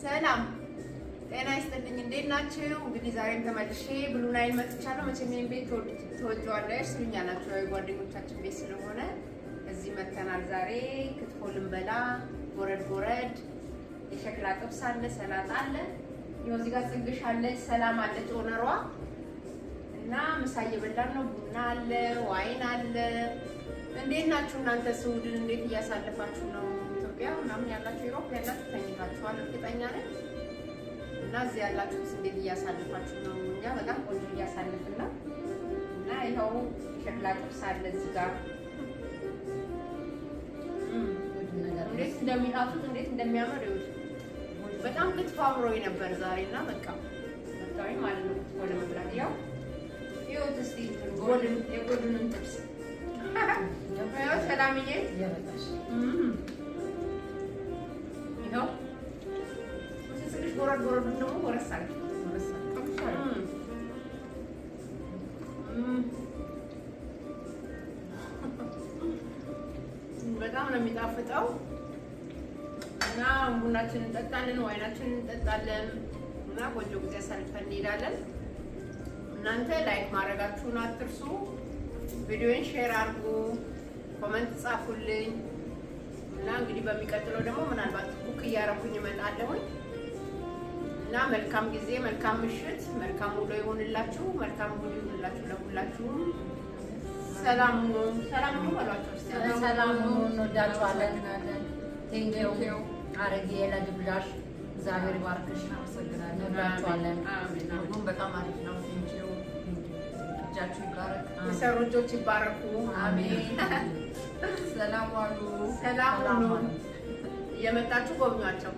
ሰላም ጤና ይስጥልኝ። እንዴት ናችሁ? እንግዲህ ዛሬም ተመልሼ ብሉ ናይል መጥቻለሁ። መቼም ይሄን ቤት ትወጂዋለሽ ትሉኛላችሁ፣ የጓደኞቻችን ቤት ስለሆነ እዚህ መተናል። ዛሬ ክትፎ ልንበላ ጎረድ ጎረድ፣ የሸክላ ጥብስ አለ፣ ሰላጣ አለ፣ ይኸው እዚህ ጋር ጽግሽ አለች፣ ሰላም አለች ኦነሯ እና ምሳ እየበላን ነው። ቡና አለ፣ ዋይን አለ። እንዴት ናችሁ እናንተ? ስውድን እንዴት እያሳለፋችሁ ነው? ኢትዮጵያ ምናምን ያላችሁ ዩሮፕ ያላችሁ ተኝታችኋል እርግጠኛ ነኝ። እና እዚህ ያላችሁት እንዴት እያሳለፋችሁ ነው? እኛ በጣም ቆንጆ እያሳለፍን ነው። እና ይኸው ሸክላ ጥብስ አለ እዚህ ጋር እንዴት እንደሚጣፍጥ እንዴት እንደሚያምር ይኸው። በጣም ክትፎ አምሮኝ ነበር ዛሬ እና በቃ መጣሁኝ ማለት ነው ክትፎ ለመብላት። ያው ይኸው እስኪ የጎድኑን ጥብስ ያው ሰላምዬ ይኸው ትንሽ ጎረድ ጎረድ ደግሞ ወረሳል በጣም ነው የሚጣፍጠው። እና ቡናችንን እንጠጣለን፣ ዋይናችንን እንጠጣለን እና ቆንጆ ጊዜ አሳልፈን እንሄዳለን። እናንተ ላይክ ማድረጋችሁን አትርሱ። ቪዲዮን ሼር አድርጉ፣ ኮሜንት ጻፉልኝ እና እንግዲህ በሚቀጥለው ደግሞ ምናልባት ኩክ እያረኩኝ እመጣለሁኝ እና መልካም ጊዜ፣ መልካም ምሽት፣ መልካም ውሎ ይሁንላችሁ። መልካም ውሎ ይሁንላችሁ ለሁላችሁም። ሰላም ነው፣ ሰላም ነው በሏቸው። ሰላም ነው። እንወዳችኋለን። ቴንኪው አረጌ ለግብዣሽ እግዚአብሔር ይባርክሽ። አመሰግናለሁ። እንወዳችኋለን። ሁሉም በጣም አሪፍ ነው። ቴንኪው። እጃችሁ ይባረክ፣ የሰሩ እጆች ይባረኩ። አሜን። ሰላም ዋሉ። ሰላም ነው። እየመጣችሁ ጎብኟቸው።